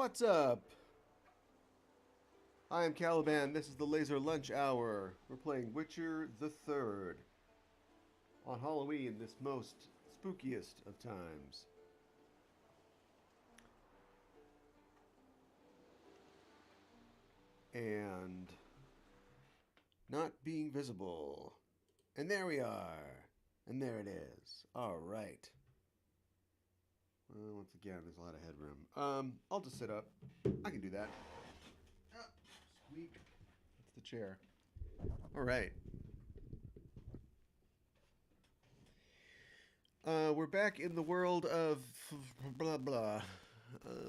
What's up? I am Caliban. This is the Laser Lunch Hour. We're playing Witcher the Third on Halloween, this most spookiest of times. And not being visible. And there we are. And there it is. All right. Well, once again, there's a lot of headroom. I'll just sit up. I can do that. Squeak. That's the chair. All right. We're back in the world of blah blah.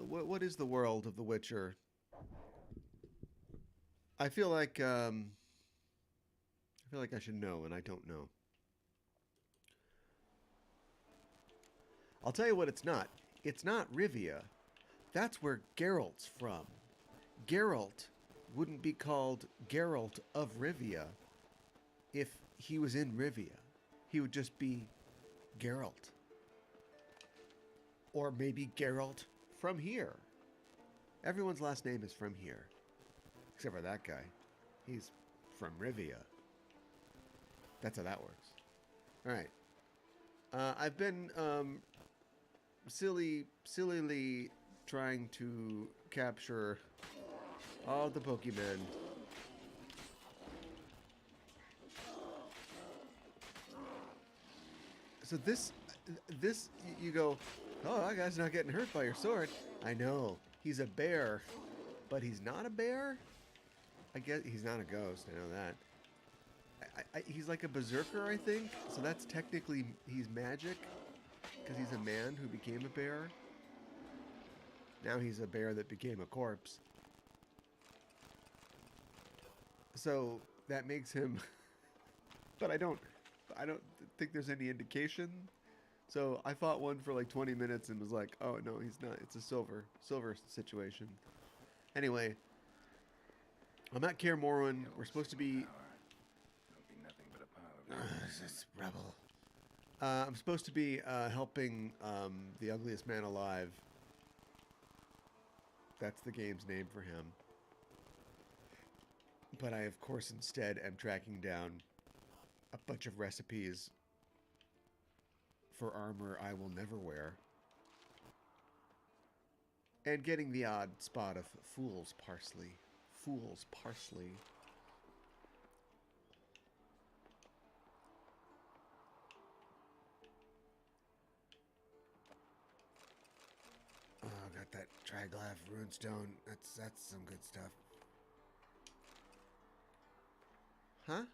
What is the world of The Witcher? I feel like I should know, and I don't know. I'll tell you what it's not. It's not Rivia. That's where Geralt's from. Geralt wouldn't be called Geralt of Rivia if he was in Rivia. He would just be Geralt. Or maybe Geralt from here. Everyone's last name is from here. Except for that guy. He's from Rivia. That's how that works. Alright. I've been sillily trying to capture all the Pokemon. So this, you go, oh, that guy's not getting hurt by your sword. I know, he's a bear, but he's not a bear? I guess he's not a ghost, I know that. He's like a berserker, I think, so that's technically, he's magic, because he's a man who became a bear. Now he's a bear that became a corpse. So that makes him, but I don't think there's any indication. So I fought one for like 20 minutes and was like, oh no, he's not. It's a silver situation. Anyway, I'm at Kaer Morhen. We're supposed to be. This rebel. I'm supposed to be helping the ugliest man alive. That's the game's name for him. But I, of course, instead am tracking down a bunch of recipes for armor I will never wear. And getting the odd spot of fool's parsley. Fool's parsley. Oh, got that Triglav runestone. That's some good stuff. Huh?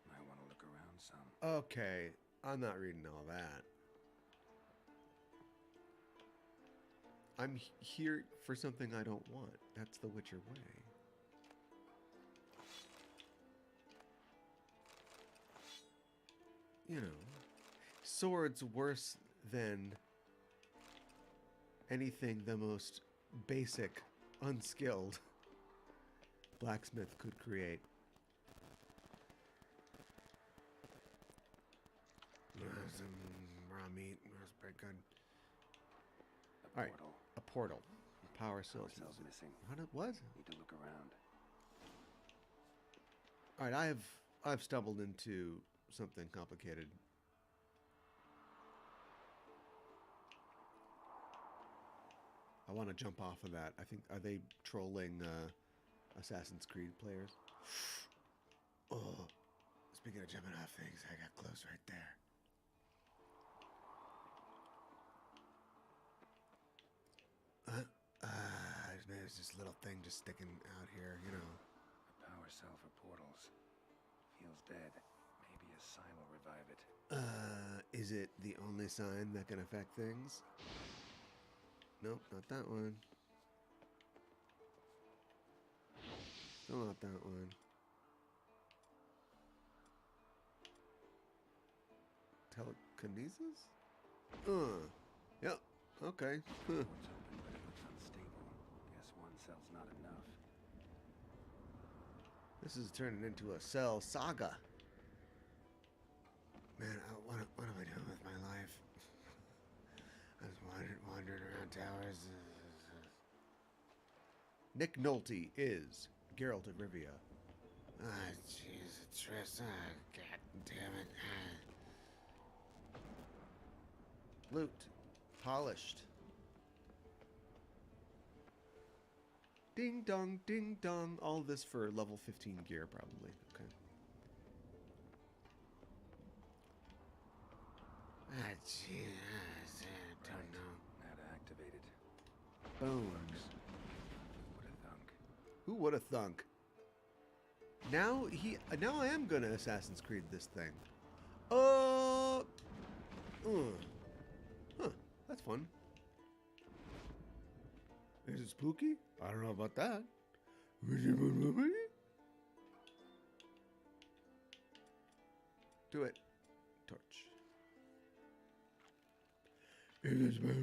Might want to look around some. Okay, I'm not reading all that. I'm here for something I don't want. That's the Witcher way. You know, swords worse than anything the most basic, unskilled blacksmith could create. Some raw meat. That's pretty good. A All right, portal. a portal. Power cells. Power cells missing. What? Need to look around. All right, I've stumbled into something complicated. I want to jump off of that. I think, are they trolling Assassin's Creed players? Oh, speaking of jumping off things, I got close right there. There's this little thing just sticking out here, you know. A power cell for portals. Feels dead. Maybe a sign will revive it. Is it the only sign that can affect things? Nope, not that one. Still not that one. Telekinesis? Yep, okay. Huh. Door's open, but it looks unstable. Guess one cell's not enough. This is turning into a Cell saga. Man, what am I doing with my life? I was wandering around towers. Nick Nolte is Geralt of Rivia. Ah, jeez, Triss. Ah, god damn it. Loot. Polished. Ding dong, ding dong. All this for level 15 gear, probably. Okay. Ah, jeez. I don't know. That activated. Boom. What a thunk. Who would have thunk? Now I am gonna Assassin's Creed this thing. Huh, that's fun. Is it spooky? I don't know about that. Do it. Torch. Is it spooky?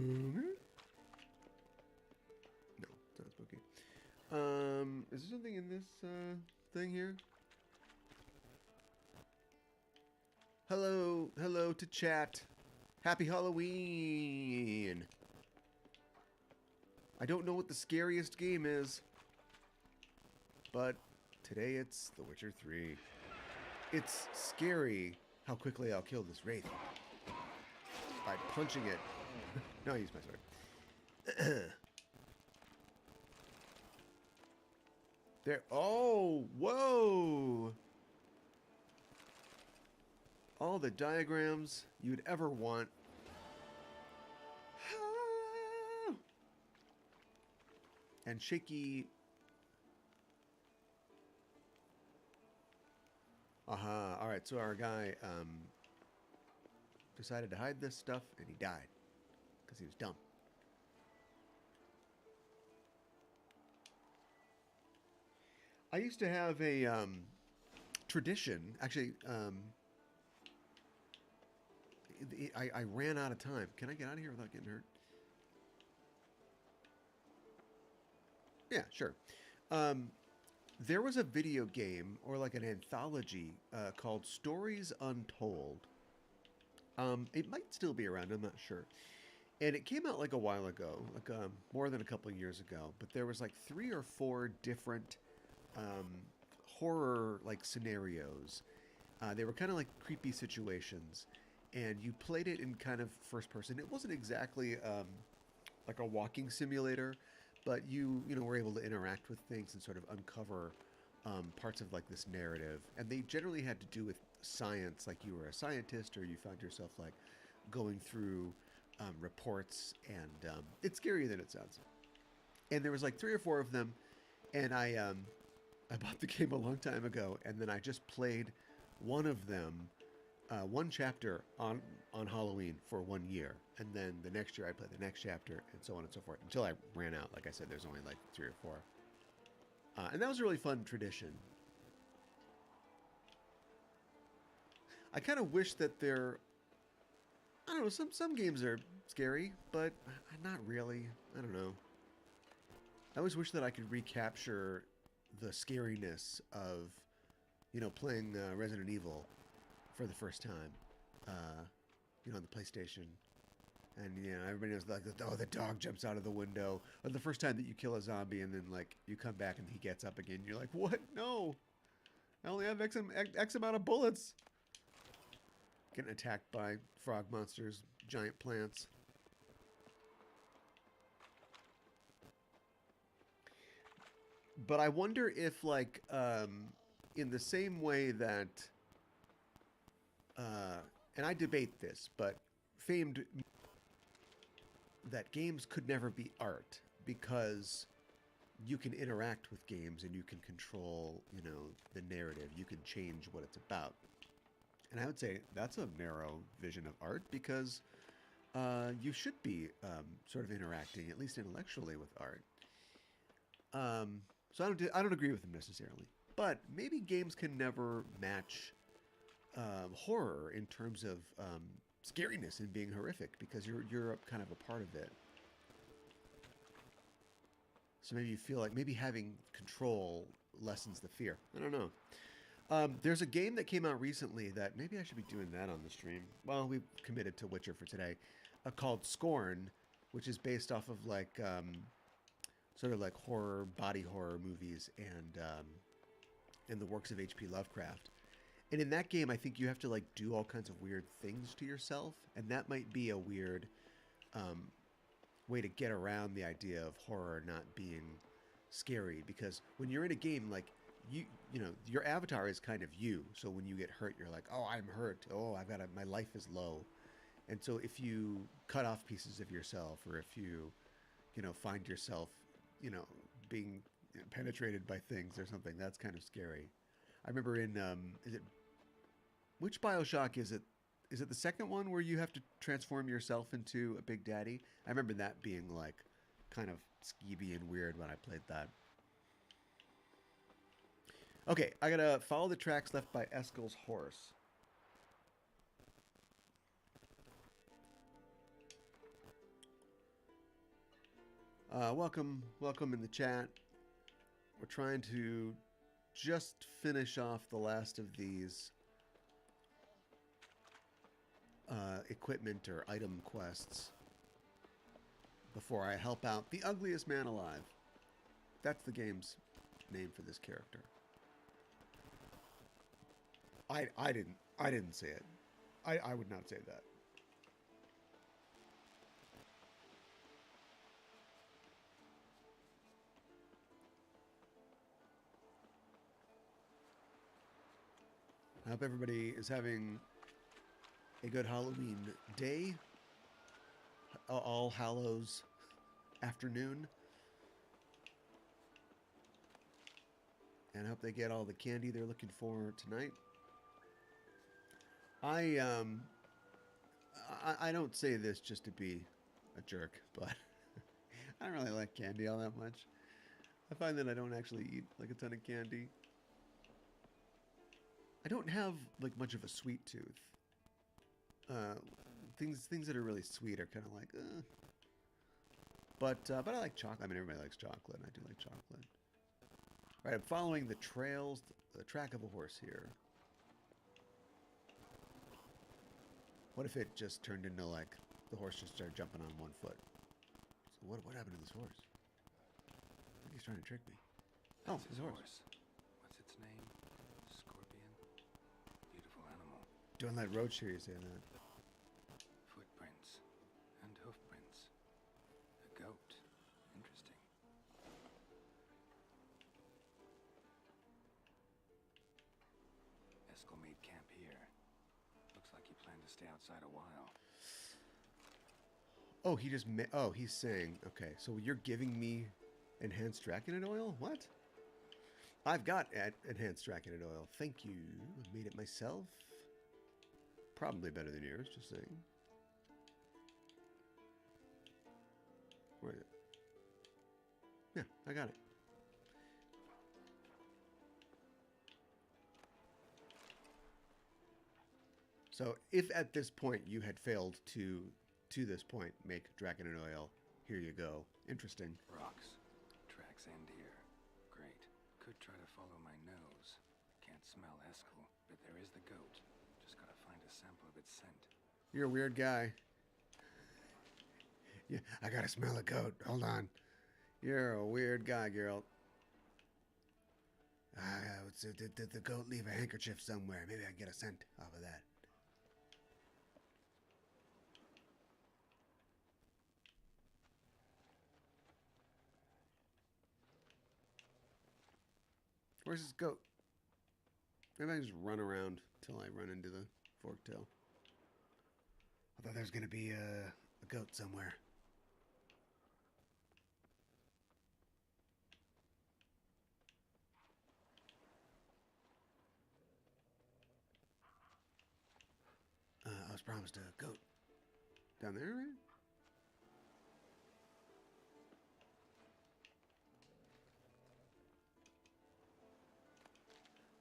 No, it's not spooky. Is there something in this thing here? Hello to chat. Happy Halloween. I don't know what the scariest game is, but today it's The Witcher 3. It's scary how quickly I'll kill this wraith by punching it. No, I use my sword. There. Oh, whoa! All the diagrams you'd ever want. And shaky. Aha. All right. So our guy decided to hide this stuff, and he died because he was dumb. I used to have a tradition. Actually, I ran out of time. Can I get out of here without getting hurt? Yeah, sure. There was a video game or like an anthology called Stories Untold. It might still be around. I'm not sure. And it came out like a while ago, like more than a couple of years ago. But there was like 3 or 4 different horror like scenarios. They were kind of like creepy situations, and you played it in kind of first person. It wasn't exactly like a walking simulator, but you were able to interact with things and sort of uncover parts of like this narrative. And they generally had to do with science, like you were a scientist or you found yourself like going through reports, and it's scarier than it sounds. And there was like 3 or 4 of them, and I bought the game a long time ago, and then I just played one of them, one chapter on Halloween for 1 year, and then the next year I played the next chapter, and so on and so forth, until I ran out. Like I said, there's only like 3 or 4. And that was a really fun tradition. I kind of wish that I don't know, some games are scary, but not really. I don't know. I always wish that I could recapture the scariness of, playing Resident Evil for the first time, on the PlayStation. And, everybody knows, like, oh, the dog jumps out of the window. Or the first time that you kill a zombie and then, like, you come back and he gets up again. You're like, what? No. I only have X amount of bullets. Getting attacked by frog monsters, giant plants. But I wonder if, like, in the same way that, and I debate this, but famed that games could never be art because you can interact with games and you can control, the narrative. You can change what it's about. And I would say that's a narrow vision of art because you should be sort of interacting, at least intellectually, with art. So I don't agree with him necessarily, but maybe games can never match horror in terms of scariness and being horrific because you're kind of a part of it. So maybe you feel like maybe having control lessens the fear. I don't know. There's a game that came out recently that maybe I should be doing that on the stream. Well, we've committed to Witcher for today. Called Scorn, which is based off of like sort of like horror, body horror movies and the works of H.P. Lovecraft. And in that game, I think you have to like do all kinds of weird things to yourself, and that might be a weird way to get around the idea of horror not being scary. Because when you're in a game, like you know, your avatar is kind of you. So when you get hurt, you're like, oh, I'm hurt. Oh, my life is low. And so if you cut off pieces of yourself, or if you know, find yourself, you know, being penetrated by things or something, that's kind of scary. I remember in which BioShock is it? Is it the second one where you have to transform yourself into a Big Daddy? I remember that being like kind of skeevy and weird when I played that. Okay, I gotta follow the tracks left by Eskel's horse. Welcome in the chat. We're trying to just finish off the last of these equipment or item quests before I help out the ugliest man alive. That's the game's name for this character. I didn't say it. I would not say that. I hope everybody is having a good Halloween day, All Hallows afternoon, and I hope they get all the candy they're looking for tonight. I don't say this just to be a jerk, but I don't really like candy all that much. I find that I don't actually eat like a ton of candy. I don't have like much of a sweet tooth. Things that are really sweet are kind of like, but I like chocolate. I mean, everybody likes chocolate. I do like chocolate. All right, I'm following the trails, the track of a horse here. What if it just turned into like the horse just started jumping on one foot? So what happened to this horse? I think he's trying to trick me. Oh, That's his horse. What's its name? Scorpion? Beautiful animal. Don't let Roach hear you say that. Footprints and hoofprints. A goat. Interesting. Eskel made camp here. Looks like he planned to stay outside a while. Oh, he's saying, okay, so you're giving me enhanced Draconid oil? What? I've got enhanced Draconid oil. Thank you. I made it myself. Probably better than yours, just saying. Where is it? Yeah, I got it. So if at this point you had failed to this point make Draconid oil, here you go. Interesting. Rocks. Tracks end here. Great. Could try to follow my nose. Can't smell Eskel, but there is the goat. Just gotta find a sample of its scent. You're a weird guy. Yeah, I gotta smell a goat. Hold on. You're a weird guy, Geralt. Did the goat leave a handkerchief somewhere? Maybe I can get a scent off of that. Where's this goat? Maybe I can just run around till I run into the Forktail. I thought there was gonna be a goat somewhere. I was promised a goat. Down there, right?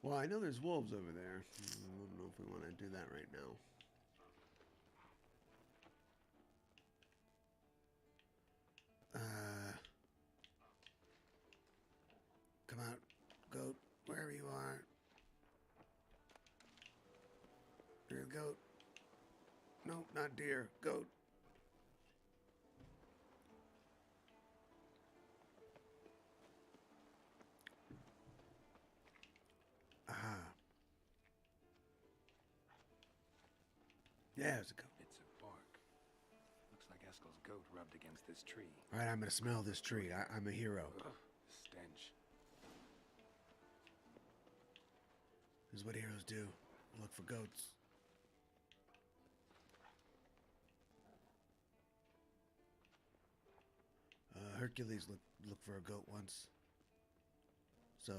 Well, I know there's wolves over there. I don't know if we want to do that right now. Come out, goat. goat. Nope, not deer. Goat. Ah. Yeah, it's a goat. Bits of bark. Looks like Eskel's goat rubbed against this tree. All right, I'm going to smell this tree. I'm a hero. Ugh, stench. This is what heroes do. Look for goats. Hercules looked for a goat once. So,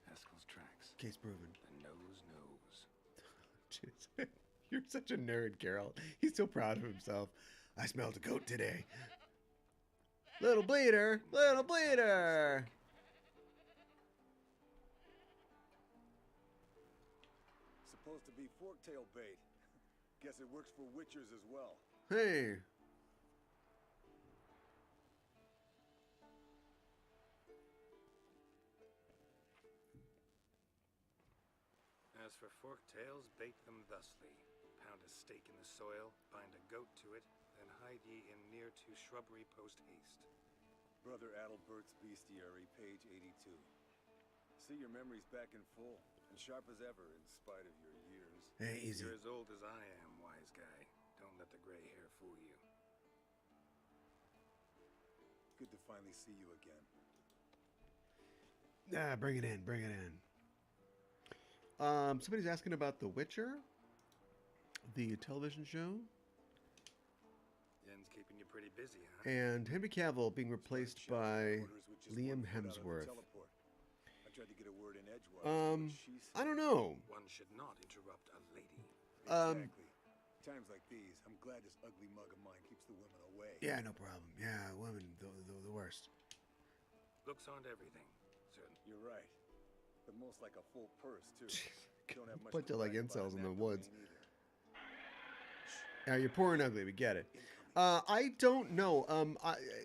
Eskel's tracks. case proven. The nose knows. Jeez. You're such a nerd, Carol. He's so proud of himself. I smelled a goat today. Little bleeder! Little bleeder! Supposed to be forktail bait. Guess it works for witchers as well. Hey! As for fork tails, bait them thusly. Pound a stake in the soil, bind a goat to it, then hide ye in near to shrubbery post haste. Brother Adalbert's Bestiary, page 82. See your memories back in full, and sharp as ever in spite of your years. Hey, easy. You're as old as I am, wise guy. Don't let the gray hair fool you. Good to finally see you again. Bring it in, bring it in. Somebody's asking about The Witcher, the television show, Yen's keeping you pretty busy, huh? and Henry Cavill being replaced by Liam Hemsworth. I tried to get a word in edgewise. I don't know. One should not interrupt a lady. Exactly. Times like these, I'm glad this ugly mug of mine keeps the women away. Yeah, no problem. Yeah, women, the worst. Looks aren't everything, certainly. You're right. But most like a full purse, too. Don't have much Bunch to of like brag about incels in the that woods. domain either. You're poor and ugly. We get it. I don't know.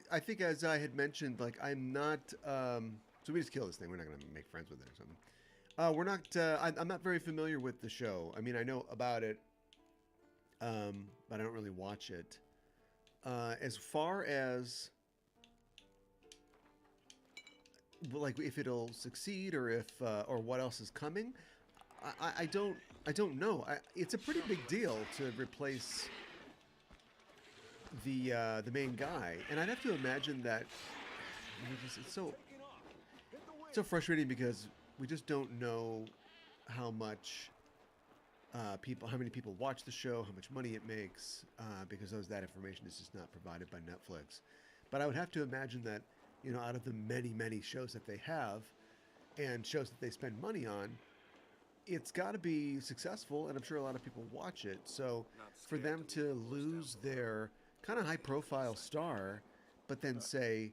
I think as I had mentioned, like I'm not. So we just kill this thing. We're not gonna make friends with it or something. We're not. I'm not very familiar with the show. I mean, I know about it, but I don't really watch it. As far as like if it'll succeed or if or what else is coming, I don't know. It's a pretty big deal to replace the main guy, and I'd have to imagine that it's so frustrating because we just don't know how much how many people watch the show, how much money it makes, because that information is just not provided by Netflix. But I would have to imagine that, you know, out of the many shows that they have and shows that they spend money on, it's got to be successful, and I'm sure a lot of people watch it. So for them to lose their kind of high-profile star, but then say,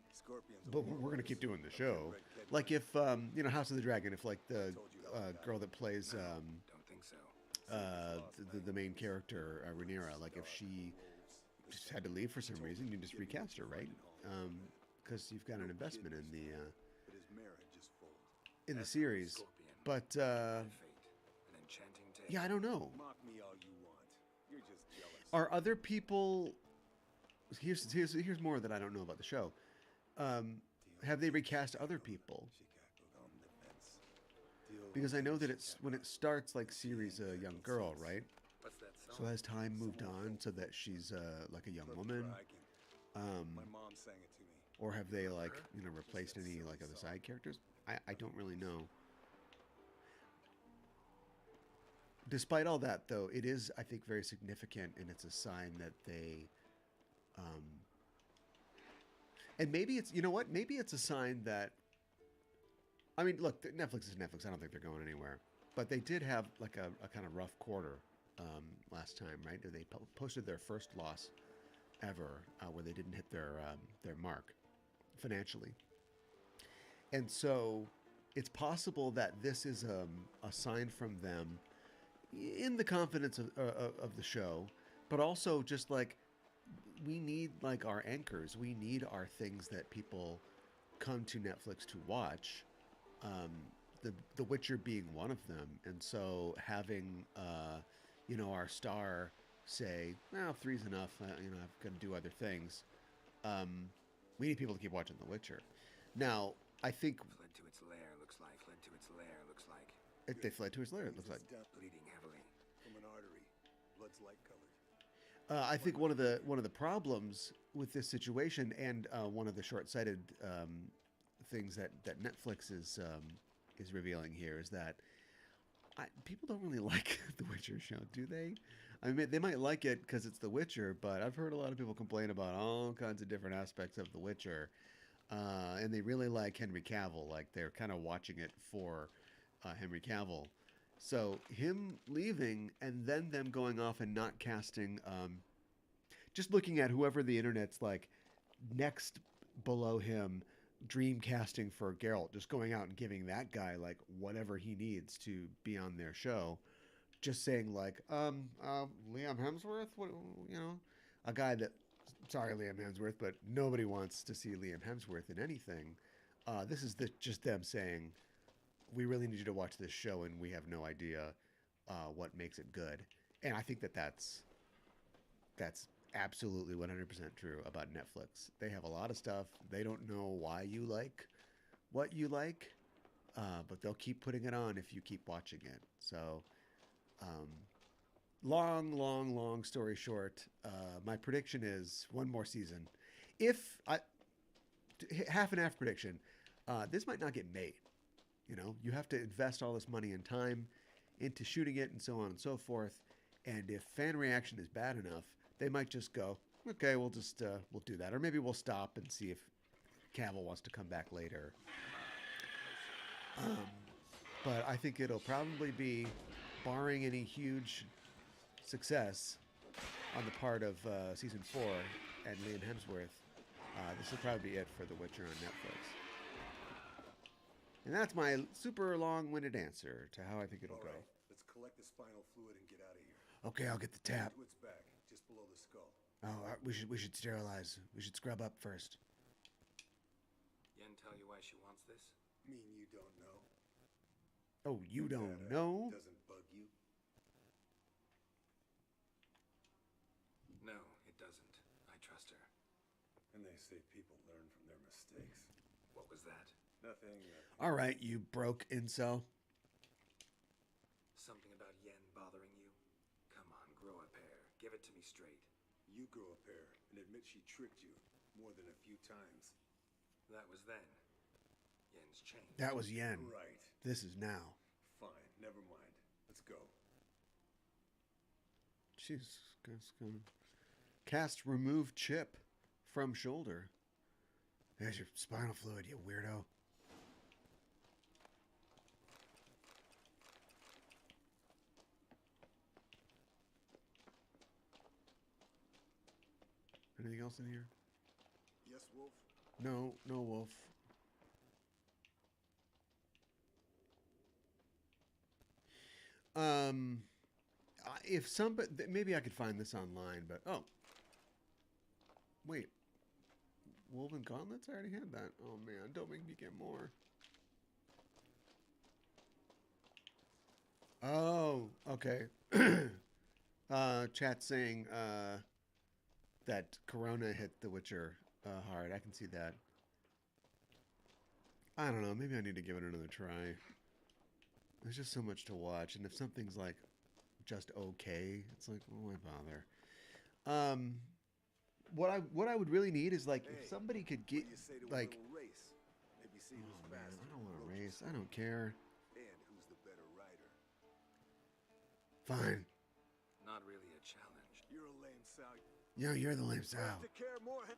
but we're going to keep doing the show. Like if, you know, House of the Dragon, if like the girl that plays Don't think so. the main character, Rhaenyra, like if she just had to leave for some reason, you just recast her, right? Because you've got an investment in the series. But Fate, an enchanting tale. yeah, I don't know. Mock me all you want. You're just jealous. Are other people? Here's more that I don't know about the show. Have they recast other people? Because I know that it's when it starts like series a young girl, right? What's that song? So has time moved on so that she's like a young woman, My mom sang it to me. or have they like, you know, replaced any like other side characters? I don't really know. Despite all that, though, it is, I think, very significant, and it's a sign that they, and maybe it's, you know what? Maybe it's a sign that, I mean, look, Netflix is Netflix. I don't think they're going anywhere. But they did have like a kind of rough quarter last time, right? They posted their first loss ever, where they didn't hit their mark financially. And so it's possible that this is a sign from them in the confidence of the show, but also just like we need like our anchors. We need our things that people come to Netflix to watch. The Witcher being one of them, and so having you know, our star say, well, three's enough. You know, I've got to do other things. We need people to keep watching The Witcher. Now, I think Fled to its lair, looks like. Fled to its lair, looks like. they fled to his lair, it looks like. Bleeding heavily. From an artery. Blood's light colored. I think one of the problems with this situation, and one of the short-sighted things that Netflix is revealing here, is that people don't really like the Witcher show, do they? I mean, they might like it because it's The Witcher, but I've heard a lot of people complain about all kinds of different aspects of The Witcher, and they really like Henry Cavill. Like they're kind of watching it for Henry Cavill. So him leaving and then them going off and not casting, just looking at whoever the internet's like next below him, dream casting for Geralt, just going out and giving that guy like whatever he needs to be on their show. Just saying like, Liam Hemsworth, what, you know, a guy that, sorry, Liam Hemsworth, but nobody wants to see Liam Hemsworth in anything. This is just them saying, we really need you to watch this show, and we have no idea what makes it good. And I think that's absolutely 100% true about Netflix. They have a lot of stuff. They don't know why you like what you like, but they'll keep putting it on if you keep watching it. So, long story short, my prediction is one more season. Half and half prediction, this might not get made. You know, you have to invest all this money and time into shooting it and so on and so forth. And if fan reaction is bad enough, they might just go, okay, we'll do that. Or maybe we'll stop and see if Cavill wants to come back later. But I think it'll probably be, barring any huge success on the part of season 4 and Liam Hemsworth, this will probably be it for The Witcher on Netflix. And that's my super long-winded answer to how I think it'll go. All right, let's collect the spinal fluid and get out of here. Okay, I'll get the tap. What's back, just below the skull. Oh, we should sterilize. We should scrub up first. Yen tell you why she wants this? Mean you don't know? Oh, you don't That, know? Doesn't bug you? No, it doesn't. I trust her. And they say people learn from their mistakes. What was that? Nothing. All right, you broke incel. Something about Yen bothering you? Come on, grow a pair. Give it to me straight. You grow a pair and admit she tricked you more than a few times. That was then. Yen's changed. That was Yen. Right. This is now. Fine. Never mind. Let's go. She's gonna cast remove chip from shoulder. There's your spinal fluid, you weirdo. Anything else in here? Yes, Wolf? No, no wolf. If somebody, maybe I could find this online, but oh, wait, Woven Gauntlets? I already had that. Oh man, don't make me get more. Oh, okay. Chat saying that Corona hit The Witcher hard. I can see that. I don't know. Maybe I need to give it another try. There's just so much to watch, and if something's like just okay, it's like, why bother? What I would really need is like if somebody could get What do you say to like. a little race? Maybe see Oh who's man, faster. I don't want to Roach race. or I don't care. And who's the better rider? Fine. Not really a challenge. You're a lame sow. Yo, you're the lame Sal. To care more.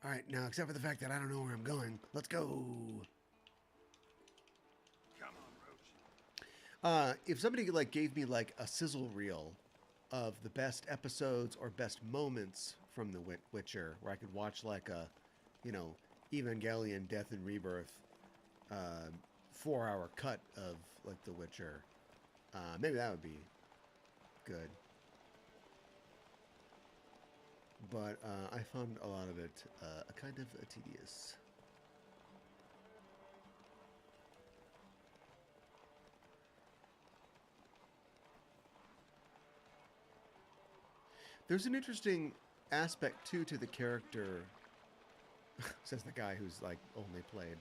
All right, now except for the fact that I don't know where I'm going, let's go. Come on, Roach. If somebody like gave me like a sizzle reel of the best episodes or best moments from The Witcher, where I could watch like a, you know, Evangelion Death and Rebirth 4-hour cut of like The Witcher, maybe that would be good. But I found a lot of it kind of tedious. There's an interesting aspect too to the character, says the guy who's like only played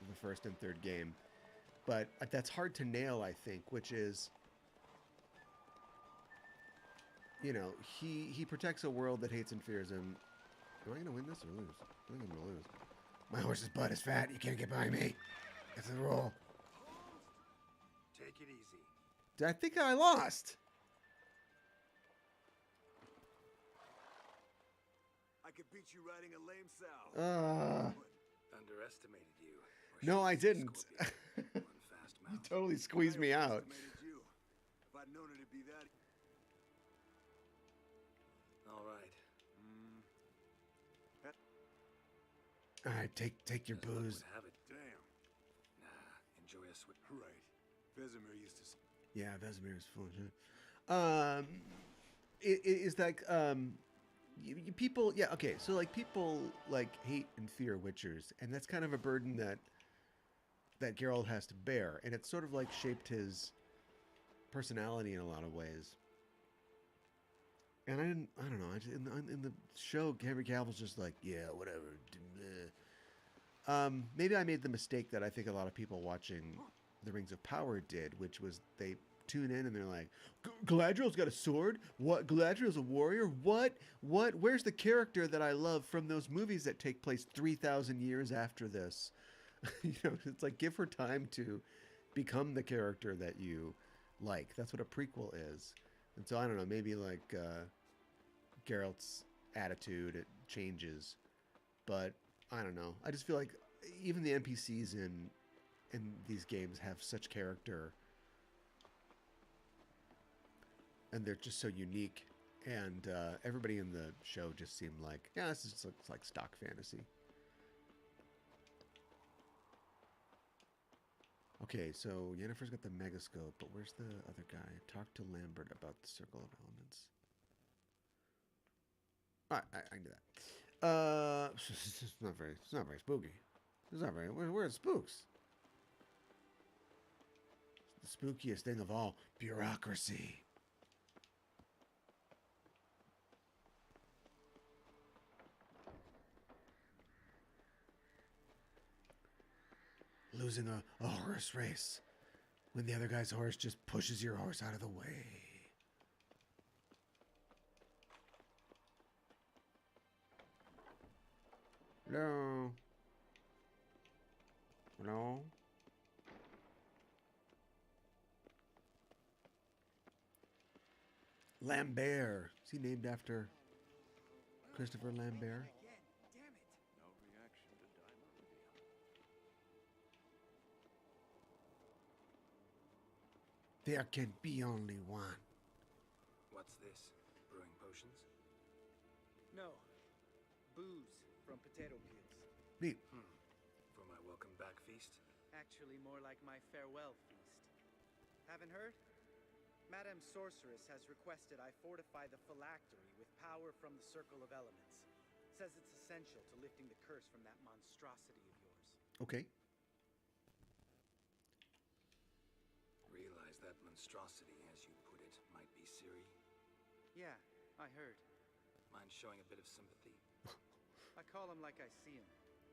the first and third game, but that's hard to nail, I think, which is, you know, he protects a world that hates and fears him. Am I gonna win this or lose? I think I'm gonna lose. My horse's butt is fat. You can't get by me. That's the rule. Take it easy. I think I lost. I could beat you riding a lame sow. Underestimated you. Or No, I should I say didn't. Scorpion? One fast You mount. totally squeezed me out. Underestimated you. If I'd known it'd be that. All right. All right, take your As luck would booze. have it. Damn. Nah, enjoy a sweet. Right. Vesemir used to. Yeah, Vesemir's full of shit. It is like people. Yeah, okay. So like people like hate and fear Witchers, and that's kind of a burden that Geralt has to bear, and it's sort of like shaped his personality in a lot of ways. And I don't know. In the show, Henry Cavill's just like, yeah, whatever. Maybe I made the mistake that I think a lot of people watching The Rings of Power did, which was they tune in and they're like, Galadriel's got a sword? What? Galadriel's a warrior? What? Where's the character that I love from those movies that take place 3,000 years after this? You know, it's like, give her time to become the character that you like. That's what a prequel is. And so I don't know, maybe like Geralt's attitude, it changes. But I don't know. I just feel like even the NPCs in these games have such character, and they're just so unique. And everybody in the show just seemed like, yeah, this just looks like stock fantasy. Okay, so Yennefer's got the megascope, but where's the other guy? Talk to Lambert about the Circle of Elements. All right, I can do that. It's not very spooky. It's not very. Where are the spooks? It's the spookiest thing of all, bureaucracy. Losing a horse race when the other guy's horse just pushes your horse out of the way. Hello? Hello? Lambert. Is he named after Christopher Lambert? No reaction to Daimon reveal. There can be only one. What's this? Brewing potions? No. Booze from potato peels. Neat. For my welcome back feast? Actually, more like my farewell feast. Haven't heard? Madame Sorceress has requested I fortify the phylactery with power from the Circle of Elements. Says it's essential to lifting the curse from that monstrosity of yours. Okay. Realize that monstrosity, as you put it, might be Ciri. Yeah, I heard. Mind showing a bit of sympathy? I call him like I see him.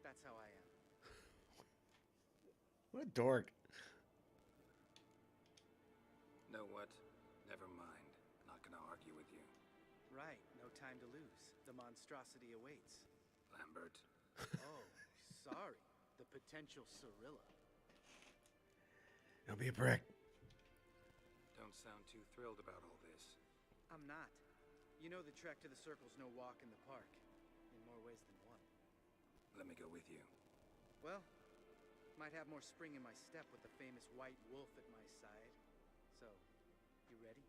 That's how I am. What a dork. Know what? Never mind. Not gonna argue with you. Right, no time to lose. The monstrosity awaits. Lambert. Oh, sorry. The potential Cirilla. Don't be a prick. Don't sound too thrilled about all this. I'm not. You know the trek to the Circle's no walk in the park. In more ways than one. Let me go with you. Well, might have more spring in my step with the famous white wolf at my side. So, you ready?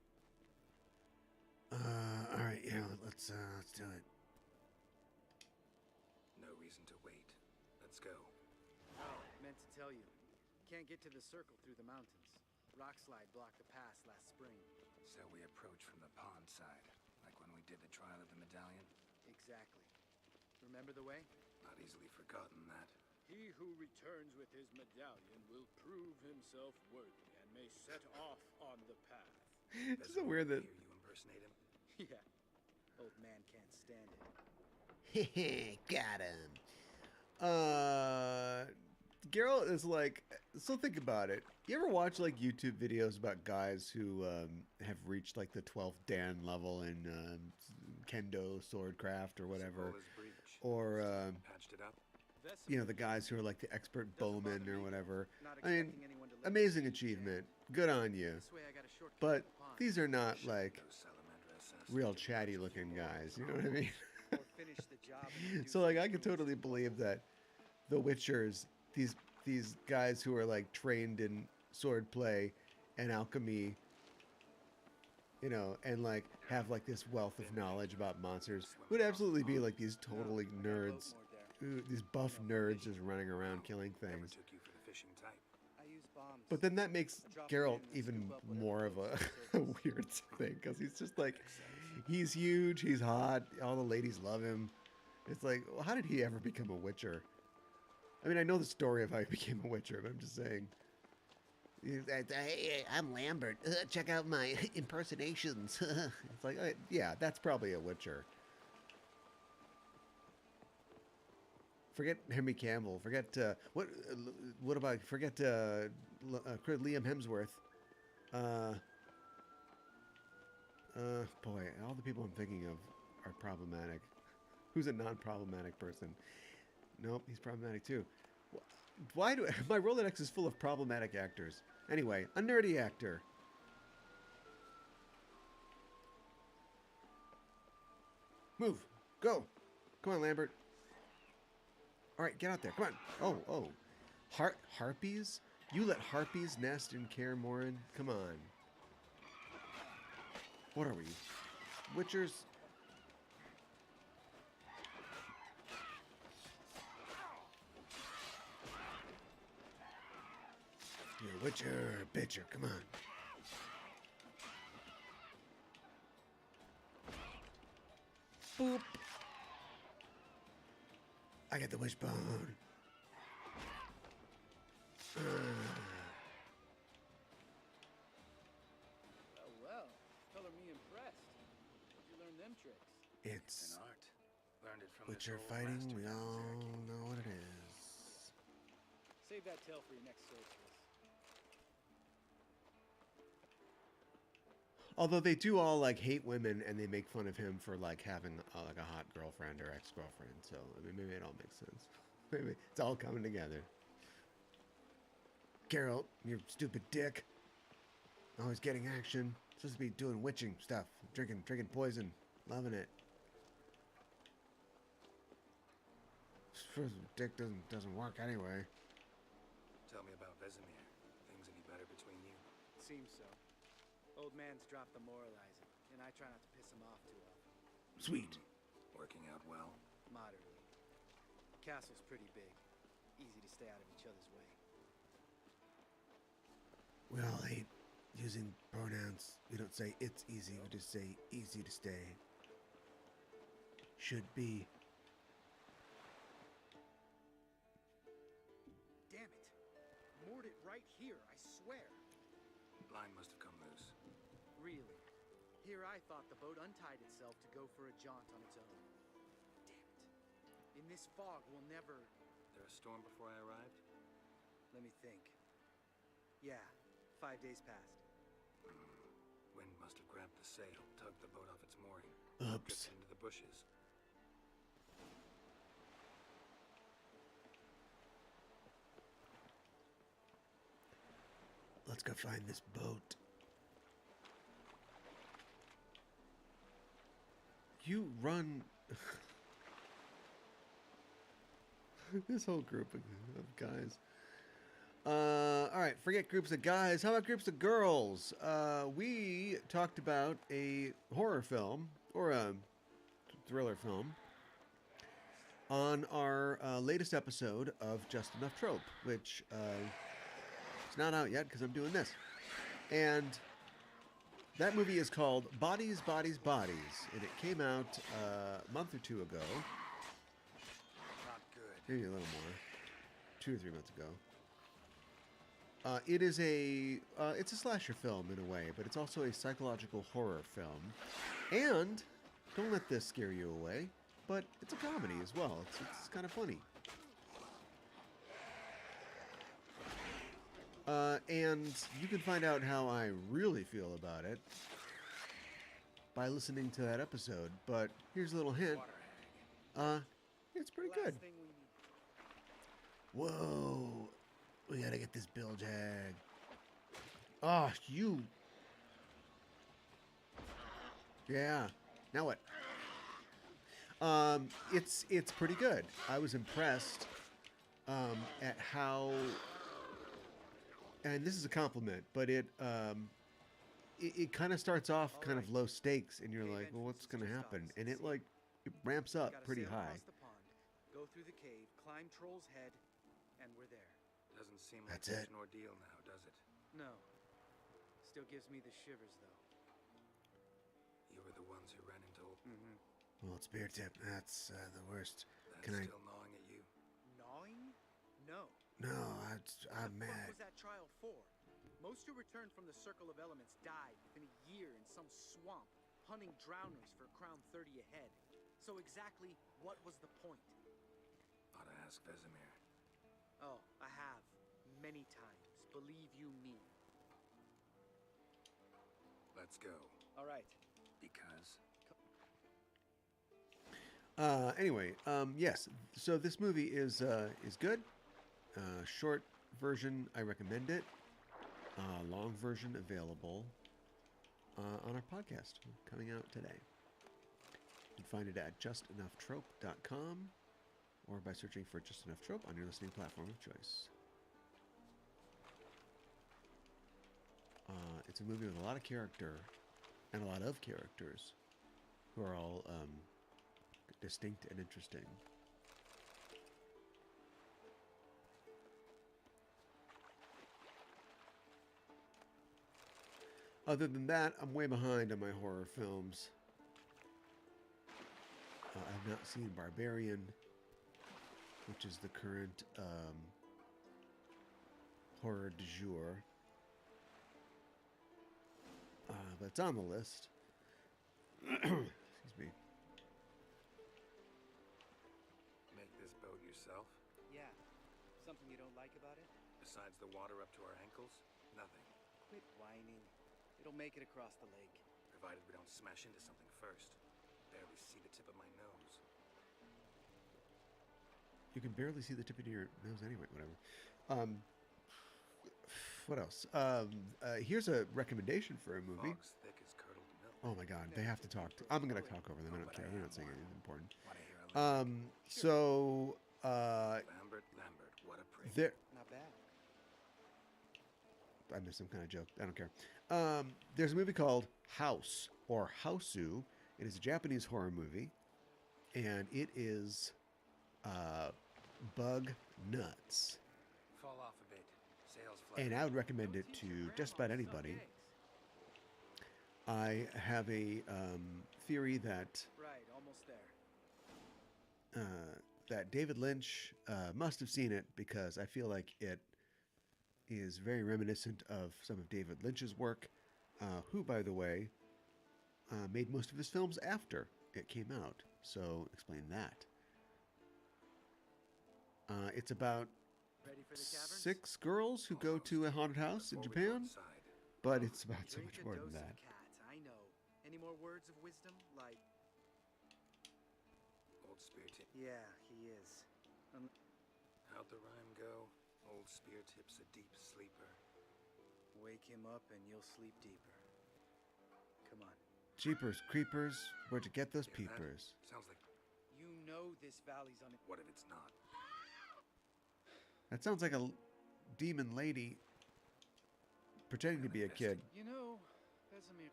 All right, yeah, let's do it. No reason to wait. Let's go. Oh, meant to tell you. Can't get to the Circle through the mountains. Rockslide blocked the pass last spring. So we approach from the pond side, like when we did the trial of the medallion? Exactly. Remember the way? Not easily forgotten that. He who returns with his medallion will prove himself worthy and may set off on the path. It's so weird that Hear you impersonate him? Yeah. Old man can't stand it. Got him. Geralt is like, so think about it. You ever watch like YouTube videos about guys who have reached like the 12th Dan level in Kendo swordcraft or whatever, Sabola's breach. or Patched it up. you know, the guys who are like the expert bowmen or whatever. Not I mean, expecting anyone to live amazing to see the achievement. Good on you. This way I got a shortcut But to the pond. these are not Shouldn't like those salamander assassins real do chatty just a looking few more guys. You know what I mean? Or finish the job and reduce So like, the I could ruins totally of believe bubbles. that the Witchers, these guys who are like trained in sword play and alchemy, you know, and like have like this wealth of knowledge about monsters, would absolutely be like these totally I got a boat nerds, moored there. these buff nerds just running around killing Never things. took you for the fishing type. I use bombs. But then that makes Drop it Geralt in and even scoop up whatever more of a, floats a on the surface. weird thing, because he's just like, he's huge, he's hot, all the ladies love him. It's like, well, how did he ever become a Witcher? I mean, I know the story of how he became a Witcher, but I'm just saying. Hey, I'm Lambert. Check out my impersonations. It's like, yeah, that's probably a Witcher. Forget Henry Cavill. Forget what about forget Liam Hemsworth. Boy, all the people I'm thinking of are problematic. Who's a non-problematic person? Nope, he's problematic too. Why do my Rolodex is full of problematic actors? Anyway, a nerdy actor. Move, go, come on, Lambert. All right, get out there. Come on. Oh, harpies? You let harpies nest in Kaer Morhen? Come on. What are we? Witchers? You're a witcher, bitcher, come on. Boop. I got the wishbone. Well, color me impressed. Where'd you learn them tricks? It's An art. Learned it from Witcher this old fighting. master We down in all Syracuse. know what it is. Save that tale for your next sorceress. Although they do all like hate women and they make fun of him for like having like a hot girlfriend or ex-girlfriend. So I mean, maybe it all makes sense. Maybe it's all coming together. Geralt, you stupid dick. Always getting action. Supposed to be doing witching stuff. Drinking poison. Loving it. First dick doesn't work anyway. Tell me about Vesemir. Things any better between you? Seems so. Old man's dropped the moralizing, and I try not to piss him off too often. Sweet. Working out well? Moderately. Castle's pretty big. Easy to stay out of each other's way. We all hate using pronouns. We don't say it's easy. We just say easy to stay. Should be. Damn it! Moored it right here, I swear. Line must have come loose. Really. Here I thought the boat untied itself to go for a jaunt on its own. Damn it. In this fog, we'll never... There a storm before I arrived? Let me think. Yeah, 5 days passed. Wind must have grabbed the sail, tugged the boat off its mooring. Oops. Drifted into the bushes. Let's go find this boat. You run. This whole group of guys. All right, forget groups of guys. How about groups of girls? We talked about a horror film or a thriller film on our latest episode of Just Enough Trope, which it's not out yet because I'm doing this. And that movie is called Bodies, Bodies, Bodies, and it came out a month or two ago. Not good. Maybe a little more. 2 or 3 months ago. It is it's a slasher film in a way, but it's also a psychological horror film. And Don't let this scare you away. But it's a comedy as well. It's kind of funny. And you can find out how I really feel about it by listening to that episode. But here's a little hint. It's pretty Last good. thing we need. Whoa. We gotta get this bilge hag. Oh, you. Yeah. Now what? It's pretty good. I was impressed at how, and this is a compliment, but it kind of starts off kind of low stakes, and you're like, well, what's gonna happen? And it ramps up Gotta pretty sail high. across the pond, go through the cave, climb Troll's Head, and we're there. Doesn't seem like That's such it. an ordeal now, does it? No. Still gives me the shivers, though. You were the ones who ran into old... Mm-hmm. Well, it's Beer Tip. That's the worst. That's Can I? still gnawing at you. Gnawing? No. No, I'm What mad. was that trial for? Most who returned from the Circle of Elements died within a year in some swamp, hunting drowners for Crown 30 a head. So exactly what was the point? Ought to ask Vesemir. Oh, I have. Many times. Believe you me. Let's go. All right. Because... Anyway, yes. So this movie is good. Short version, I recommend it. Long version available on our podcast coming out today. You can find it at justenoughtrope.com or by searching for Just Enough Trope on your listening platform of choice. It's a movie with a lot of character and a lot of characters who are all distinct and interesting. Other than that, I'm way behind on my horror films. I've not seen Barbarian, which is the current horror du jour. But it's on the list. Excuse me. Make this boat yourself? Yeah. Something you don't like about it? Besides the water up to our ankles? Nothing. Quit whining. It'll make it across the lake. Provided we don't smash into something first. Barely see the tip of my nose. You can barely see the tip of your nose anyway, whatever. What else? Here's a recommendation for a movie. Fog's thick as curdled milk. Oh my god, they have to talk. I'm going to talk over them. I don't care. They're not saying anything important. Wanna hear a lyric? So, Lambert, what a prick. there. Not bad. I missed some kind of joke. I don't care. There's a movie called House or Hausu. It is a Japanese horror movie, and it is bug nuts. Fall off a bit. Sails flat. And I would recommend it to just about anybody. I have a theory that Right, almost there. that David Lynch must have seen it because I feel like it is very reminiscent of some of David Lynch's work, who, by the way, made most of his films after it came out. So explain that. It's about Ready for the caverns? 6 girls who go to a haunted house in Before we go Japan, inside, but it's about so Drink much a more dose than of that. cat, I know. Any more words of wisdom? Like, old spear tip. yeah, he is. How'd the rhyme go? Old spear tip's a deep sleeper. Wake him up and you'll sleep deeper. Come on. Jeepers creepers, where'd you get those Hear that? peepers? Sounds like... You know this valley's on it. What if it's not? That sounds like a demon lady pretending to be a kid. You know, Vesemir.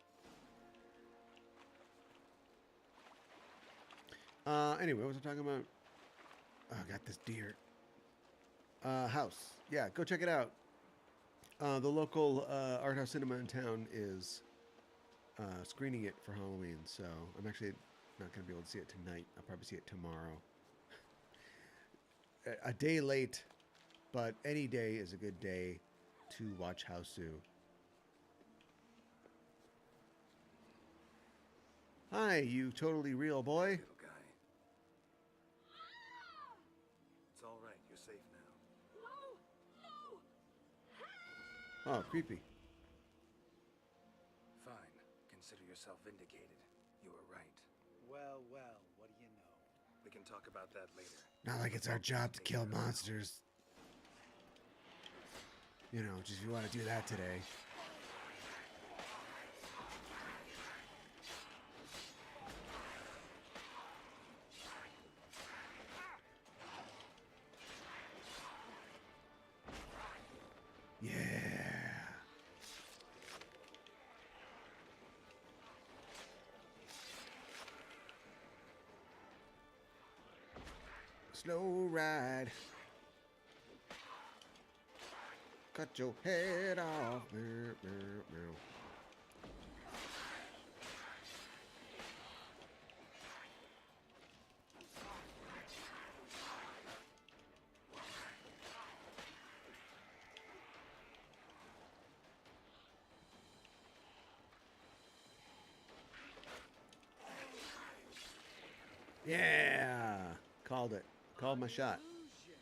Anyway, what was I talking about? Oh, I got this deer. House. Yeah, go check it out. The local art house cinema in town is screening it for Halloween, so I'm actually not going to be able to see it tonight. I'll probably see it tomorrow. A day late, but any day is a good day to watch Hausu. Hi, you totally real boy. Little guy. It's all right. You're safe now. Oh, creepy. Fine. Consider yourself vindicated. You were right. Well, well, what do you know? We can talk about that later. Not like it's our job to kill monsters. You know, just if you want to do that today. Yeah. Slow ride. Cut your head off. Meow, meow, meow. Yeah. Called it. Called my shot. Illusion.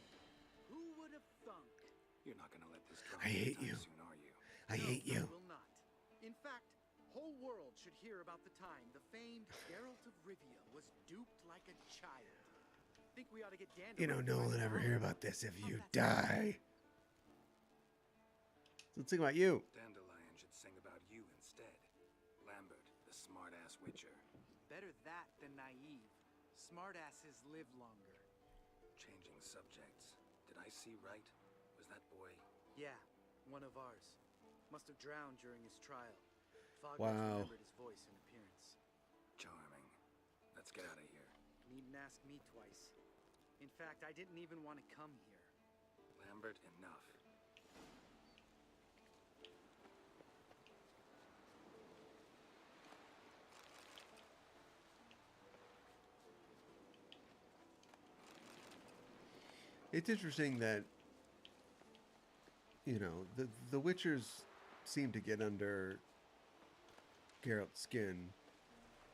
Who would have thunk? You're not gonna let this drop I hate anytime you. soon, are you? I hate you. No, will not. In fact, whole world should hear about the time the famed Geralt of Rivia was duped like a child. Think we ought to get Dandelion. You know, no one will ever hear about this if you die. So let's think about you. Dandelion should sing about you instead. Lambert, the smart-ass witcher. Better that than naive. Smartasses live longer. Changing subjects. Did I see right? Was that boy? Yeah, one of ours. Must have drowned during his trial. Fogg Wow. remembered his voice and appearance. Charming. Let's get out of here. Needn't ask me twice. In fact, I didn't even want to come here. Lambert, enough. It's interesting that, you know, the Witchers seem to get under Geralt's skin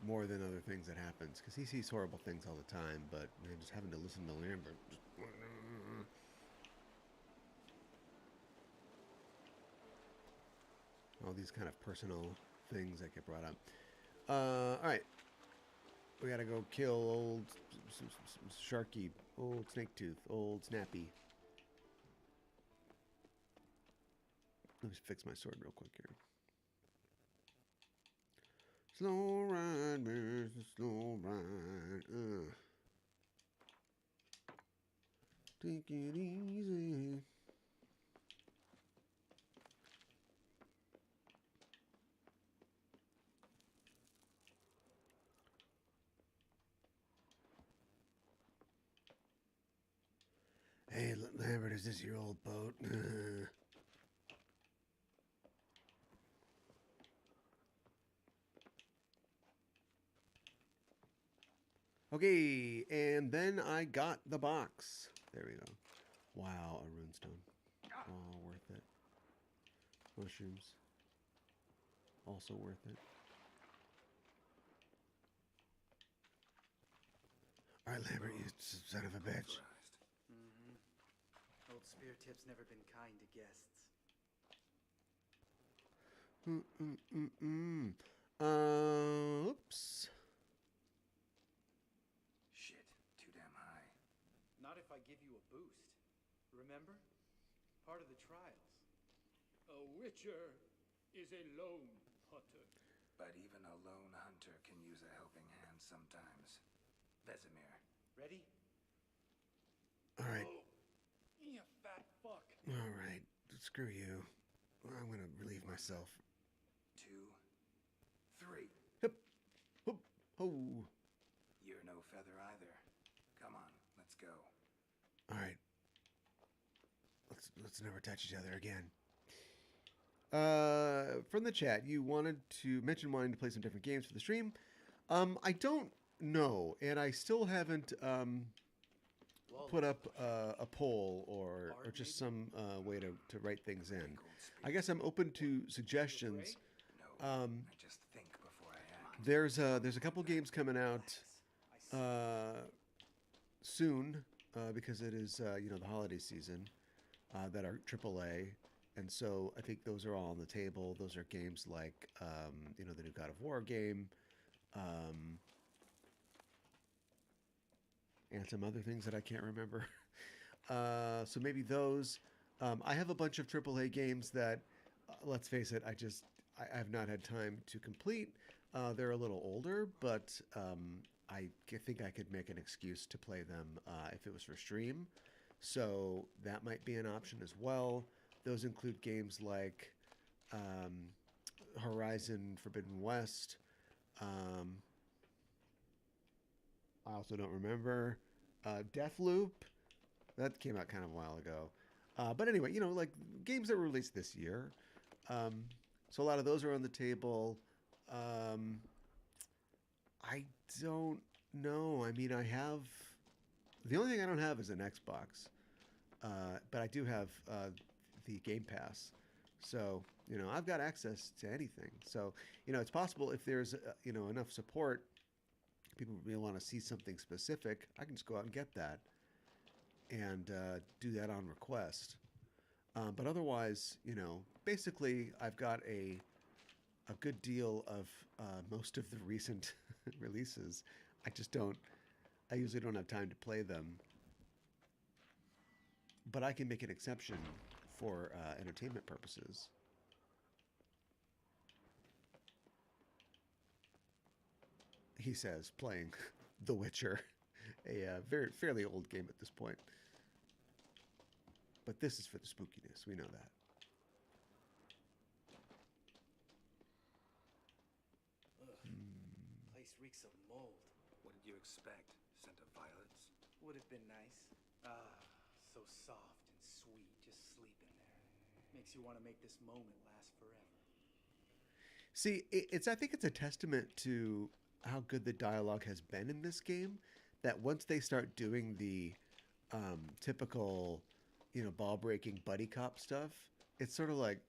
more than other things that happens, because he sees horrible things all the time, but man, just having to listen to Lambert. All these kind of personal things that get brought up. All right. We gotta go kill old Sharky, old Snaketooth, old Snappy. Let me fix my sword real quick here. Slow ride, man, slow ride. Take it easy. Hey, Lambert, is this your old boat? Okay, and then I got the box. There we go. Wow, a runestone. Oh, worth it. Mushrooms. Also worth it. All right, Lambert, you son of a bitch. Old Spear Tip's never been kind to guests. Oops. Shit, too damn high. Not if I give you a boost. Remember? Part of the trials. A witcher is a lone hunter. But even a lone hunter can use a helping hand sometimes. Vesemir. Ready? All right. You fat fuck. All right. Screw you. I'm going to relieve myself. 2, 3. Hip. Hoop. Ho. You're no feather either. Come on, let's go. All right. Let's never touch each other again. From the chat, you wanted to mention wanting to play some different games for the stream. I don't know, and I still haven't put up a poll or just some way to write things in. I guess I'm open to suggestions. No, I just think before I act. There's a couple games coming out soon because it is the holiday season that are AAA, and so I think those are all on the table. Those are games like the new God of War game, and some other things that I can't remember. So maybe those. I have a bunch of AAA games that, let's face it, I have not had time to complete. They're a little older, but I think I could make an excuse to play them if it was for stream. So that might be an option as well. Those include games like Horizon Forbidden West. I also don't remember. Deathloop. That came out kind of a while ago. But anyway, like games that were released this year. So a lot of those are on the table. I don't know. I mean, I have... The only thing I don't have is an Xbox. But I do have the Game Pass. So, I've got access to anything. So, it's possible if there's, enough support, people really want to see something specific, I can just go out and get that and do that on request. But otherwise, basically I've got a good deal of most of the recent releases. I usually don't have time to play them. But I can make an exception for entertainment purposes. He says, playing The Witcher, a fairly old game at this point. But this is for the spookiness, we know that. Place reeks of mold. What did you expect? Scent of violets? Would have been nice. So soft and sweet, just sleeping there. Makes you want to make this moment last forever. See, I think it's a testament to how good the dialogue has been in this game, that once they start doing the typical, ball-breaking buddy cop stuff, it's sort of like,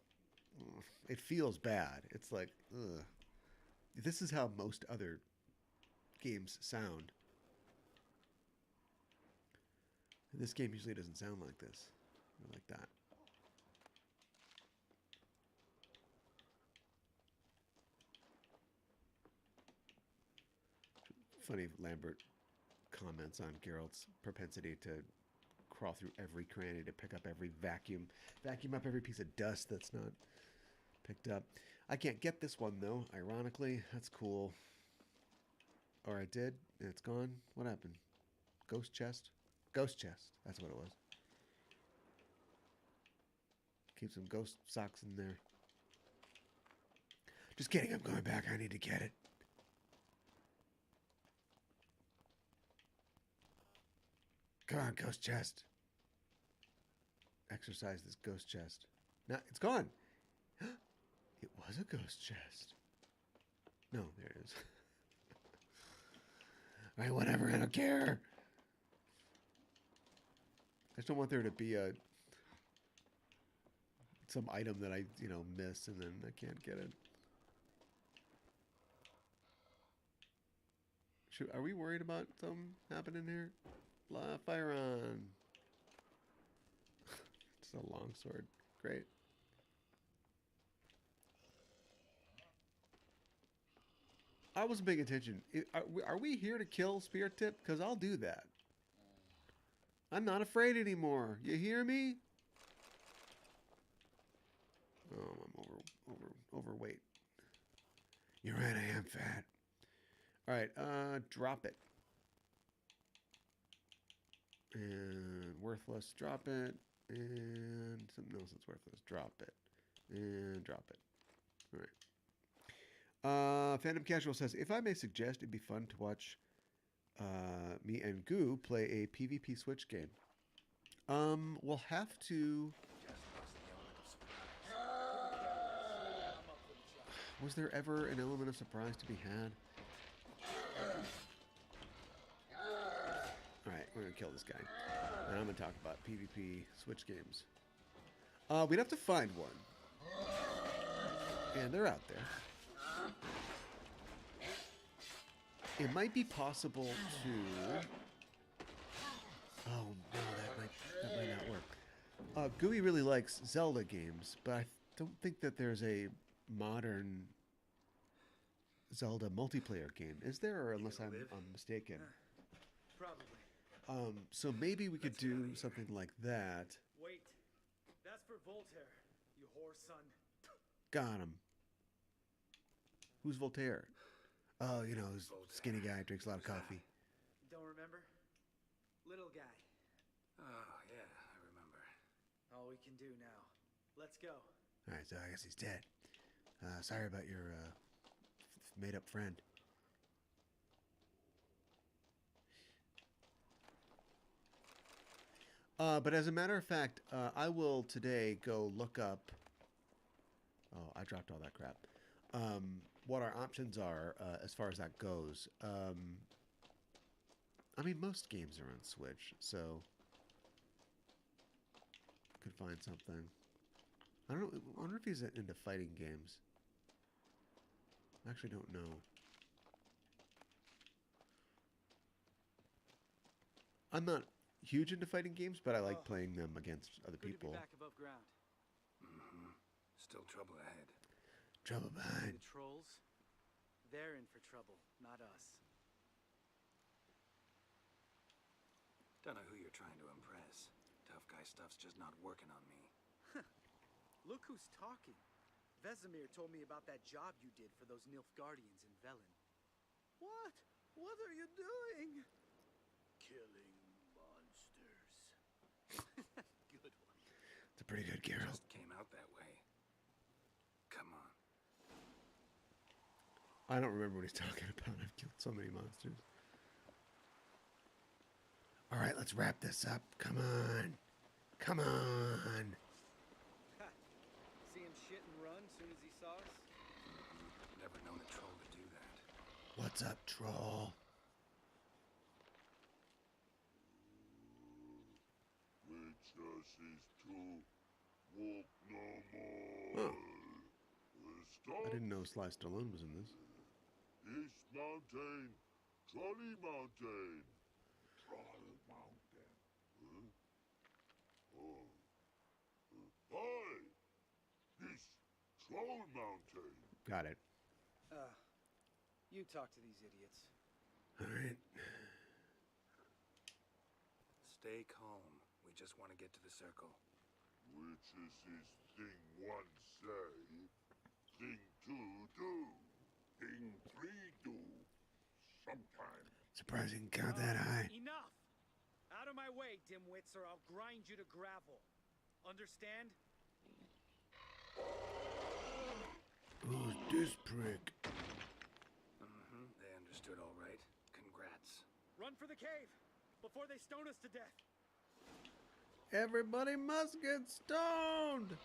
it feels bad. It's like, ugh. This is how most other games sound. This game usually doesn't sound like this, or like that. Funny Lambert comments on Geralt's propensity to crawl through every cranny to pick up every vacuum up every piece of dust that's not picked up. I can't get this one though, ironically. That's cool. Or I did, and it's gone. What happened? Ghost chest? Ghost chest, that's what it was. Keep some ghost socks in there. Just kidding, I'm going back. I need to get it. Come on, ghost chest. Exercise this ghost chest. Now, it's gone. It was a ghost chest. No, there it is. Alright, whatever, I don't care. I just don't want there to be some item that I, miss and then I can't get it. Are we worried about something happening here? Fire on. It's a longsword. Great. I wasn't paying attention. Are we here to kill Spirit Tip? Because I'll do that. I'm not afraid anymore. You hear me? Oh, I'm overweight. You're right, I am fat. Alright, drop it. And worthless, drop it. And something else that's worthless, drop it. And drop it. Alright. Phantom Casual says, if I may suggest, it'd be fun to watch me and Goo play a PvP Switch game. We'll have to... Was there ever an element of surprise to be had? Alright, we're gonna kill this guy. And I'm gonna talk about PvP Switch games. We'd have to find one. And they're out there. It might be possible to... Oh, no, that might not work. Gooey really likes Zelda games, but I don't think that there's a modern Zelda multiplayer game. Is there, or unless I'm mistaken? Probably. So maybe we could do something like that. Wait. That's for Voltaire, you whore son. Got him. Who's Voltaire? Oh, you know, this skinny guy, drinks a lot of coffee. Don't remember? Little guy. Oh, yeah, I remember. All we can do now. Let's go. Alright, so I guess he's dead. Sorry about your made-up friend. But as a matter of fact, I will today go look up... Oh, I dropped all that crap. What our options are as far as that goes. I mean, most games are on Switch, so... Could find something. I don't know. I wonder if he's into fighting games. I actually don't know. I'm not huge into fighting games, but I like playing them against other Good people. to be back above ground. Mm-hmm. Still trouble ahead. Trouble behind. The trolls, they're in for trouble, not us. Don't know who you're trying to impress. Tough guy stuff's just not working on me. Look who's talking. Vesemir told me about that job you did for those Nilfgaardians in Velen. What? What are you doing? Killing monsters. Good one. It's a pretty good Geralt. Just came out that way. Come on. I don't remember what he's talking about. I've killed so many monsters. All right, let's wrap this up. Come on. Come on. Ha! See him shit and run soon as he saw us? Never known a troll to do that. What's up, troll? Witches is to walk no more. Oh. I didn't know Sly Stallone was in this. This mountain, Trolley Mountain. Troll Mountain. Huh? Oh. Hi! This Troll Mountain. Got it. You talk to these idiots. All right. Stay calm. We just want to get to the circle. Witches is thing one say, thing two do, thing three do. Sometimes. Surprising count that high. Enough! Out of my way, dimwits, or I'll grind you to gravel. Understand? Who's this prick? Mm-hmm. They understood all right. Congrats. Run for the cave before they stone us to death. Everybody must get stoned.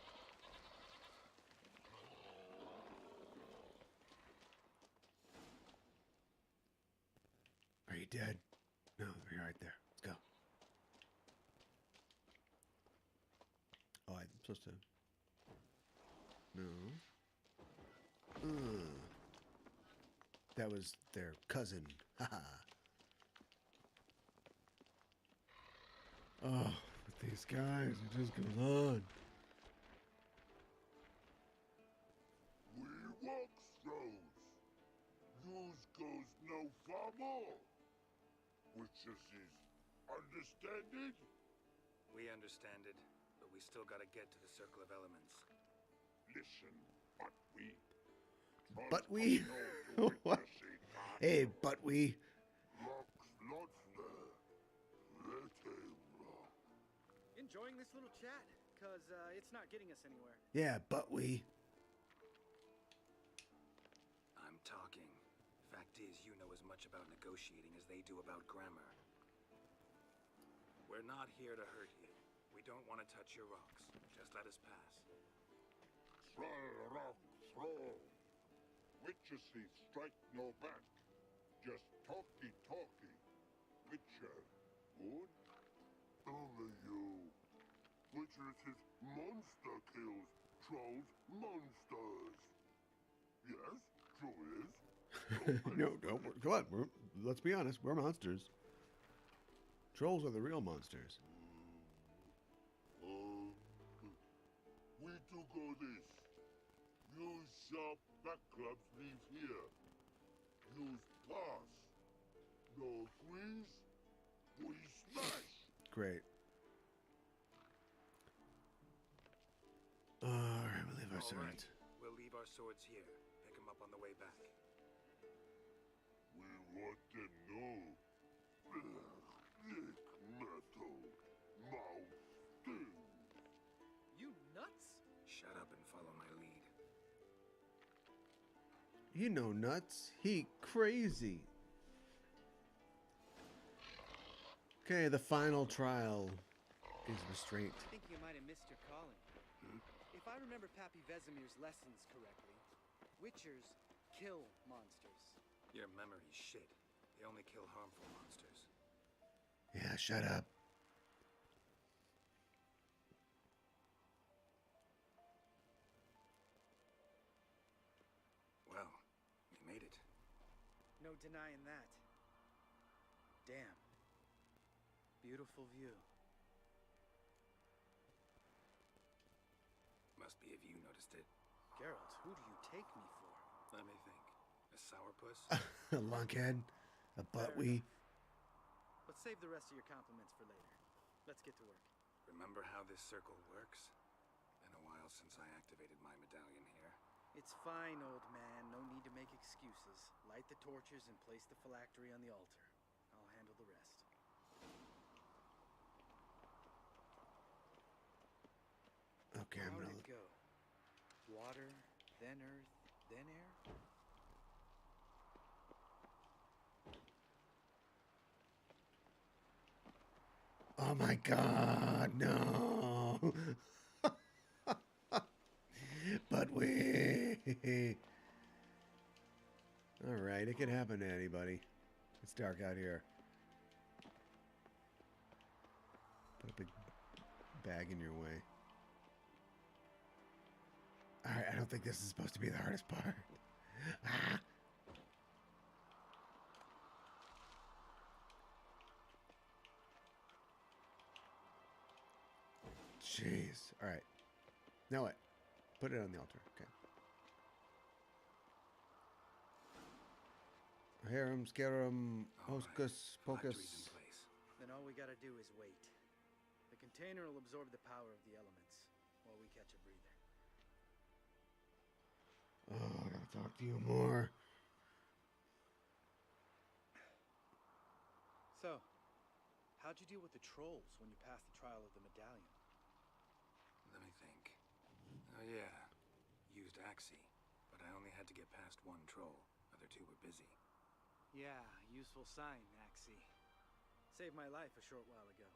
Are you dead? No, you're right there. Let's go. Oh, I'm supposed to. No. That was their cousin. Haha. Oh, with these guys, it just goes on. We walk throws. Yours goes no far more. Witches is understand it? We understand it, but we still gotta get to the Circle of Elements. Listen, but we. But we. What? Hey, but we. Rocks lots there. Let him rock. Enjoying this little chat, cause it's not getting us anywhere. Yeah, but we. I'm talking. Fact is, you know as much about negotiating as they do about grammar. We're not here to hurt you. We don't want to touch your rocks. Just let us pass. Throw rock, throw. Witches is strike no back. Just talky. Witcher, good? Only you. Witches is monster kills. Trolls, monsters. Yes, true is. No, come on. let's be honest, we're monsters. Trolls are the real monsters. We do go this. Use sharp back clubs leave here. Use pass. No squeeze. We smash. Great. Alright, we'll leave our All right. swords. We'll leave our swords here. Pick them up on the way back. We want to know. Thick metal. Mouth sting. You nuts? Shut up and follow my lead. He no nuts. He crazy. Okay, the final trial is restraint. I think you might have missed your calling. If I remember Pappy Vesemir's lessons correctly, Witchers kill monsters. Your memory's shit. They only kill harmful monsters. Yeah, shut up. Well, we made it. No denying that. Damn. Beautiful view. Must be if you noticed it. Geralt, who do you take me for? Let me think. A sourpuss? A lunkhead. A buttwee. But save the rest of your compliments for later. Let's get to work. Remember how this circle works? Been a while since I activated my medallion here. It's fine, old man. No need to make excuses. Light the torches and place the phylactery on the altar. I'll handle the rest. Okay, I'm How'd gonna. it go? Water, then earth, then air? Oh my god, no. But we. Alright, it can happen to anybody. It's dark out here. Put a big bag in your way. Alright, I don't think this is supposed to be the hardest part. Ah. Jeez. Alright. Now what? Put it on the altar. Okay. Harum, scarum, hocus Phylactery's pocus. in place. Then all we gotta do is wait. The container will absorb the power of the elements while we catch a breather. Oh, I gotta talk to you more. So, how'd you deal with the trolls when you passed the trial of the medallion? Let me think. Oh yeah. Used Axii, but I only had to get past one troll. Other two were busy. Yeah, useful sign, Axii. Saved my life a short while ago.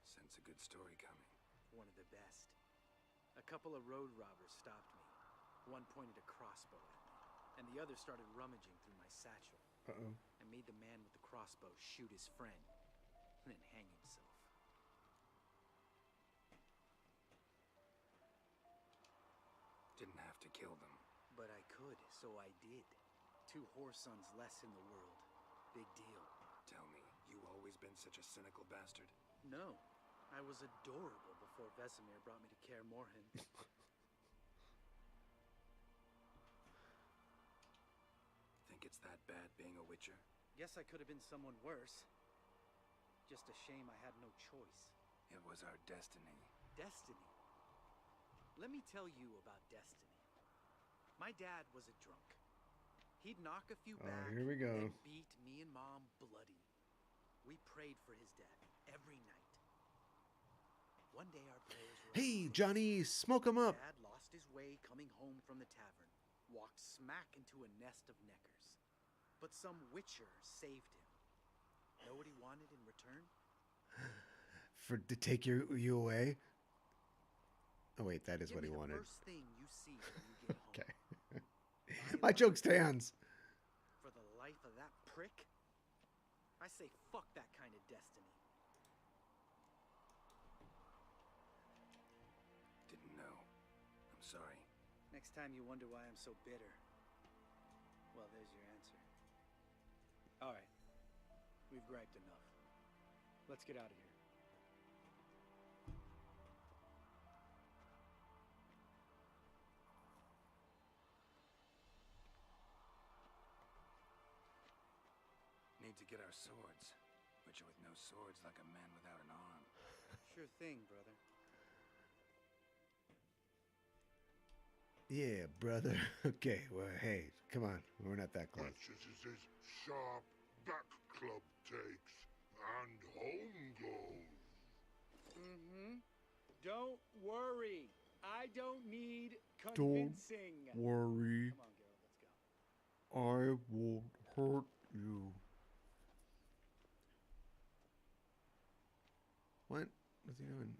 Sense a good story coming. One of the best. A couple of road robbers stopped me. One pointed a crossbow at me, and the other started rummaging through my satchel. Uh-oh. I made the man with the crossbow shoot his friend, and then hang himself. Didn't have to kill them. But I could, so I did. 2 Whoresons less in the world. Big deal. Tell me, you always been such a cynical bastard? No, I was adorable before Vesemir brought me to Kaer Morhen. Think it's that bad being a Witcher? Guess I could have been someone worse. Just a shame I had no choice. It was our destiny. Destiny. Let me tell you about destiny. My dad was a drunk. He'd knock a few back, here we go. then beat me and Mom bloody. We prayed for his death every night. One day our prayers were Hey, answered. Johnny, smoke him up. Dad lost his way coming home from the tavern, walked smack into a nest of neckers. But some Witcher saved him. Know what he wanted in return? To take you away? Oh, wait, that is Give what me he the wanted. first thing you see when you get home. Okay. My My joke life stands. For the life of that prick? I say fuck that kind of destiny. Didn't know. I'm sorry. Next Next time you wonder why I'm so bitter, well, there's your answer. All right. We've griped enough. Let's get out of here. Need to get our swords. Witcher with no swords like a man without an arm. Sure thing, brother. Yeah, brother. Okay, well, hey, come on. We're not that close. Witches' sharp back club takes, and home goes. Mm-hmm. Don't worry. I don't need Don't convincing. worry. Come on, Geralt, let's go. I won't hurt you. What? What's he doing?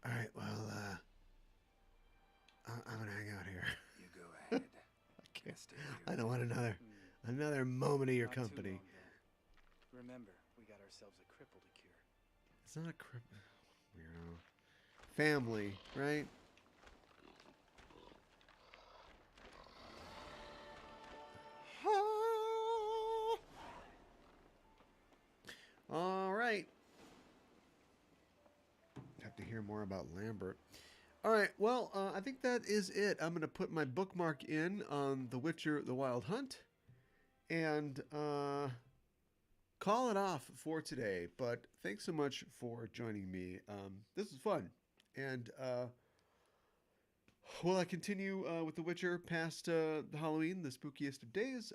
Alright, well, I'm gonna hang out here. You go ahead. I can't. Stay here. I don't want another moment of your Not too company. long, though. Remember, we got ourselves a cripple to cure. It's not a weirdo. Family, right? All right. Have to hear more about Lambert. All right. Well, I think that is it. I'm going to put my bookmark in on The Witcher: The Wild Hunt and call it off for today. But thanks so much for joining me. This was fun. And will I continue with The Witcher past Halloween, the spookiest of days?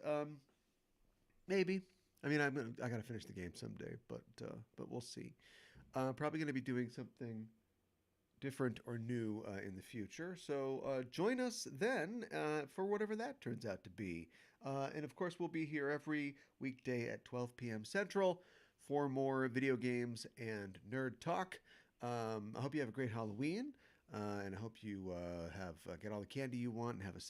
Maybe. I mean, I gotta finish the game someday, but we'll see. Probably gonna be doing something different or new in the future. So join us then for whatever that turns out to be. And of course, we'll be here every weekday at 12 p.m. Central for more video games and nerd talk. I hope you have a great Halloween, and I hope you get all the candy you want and have a safe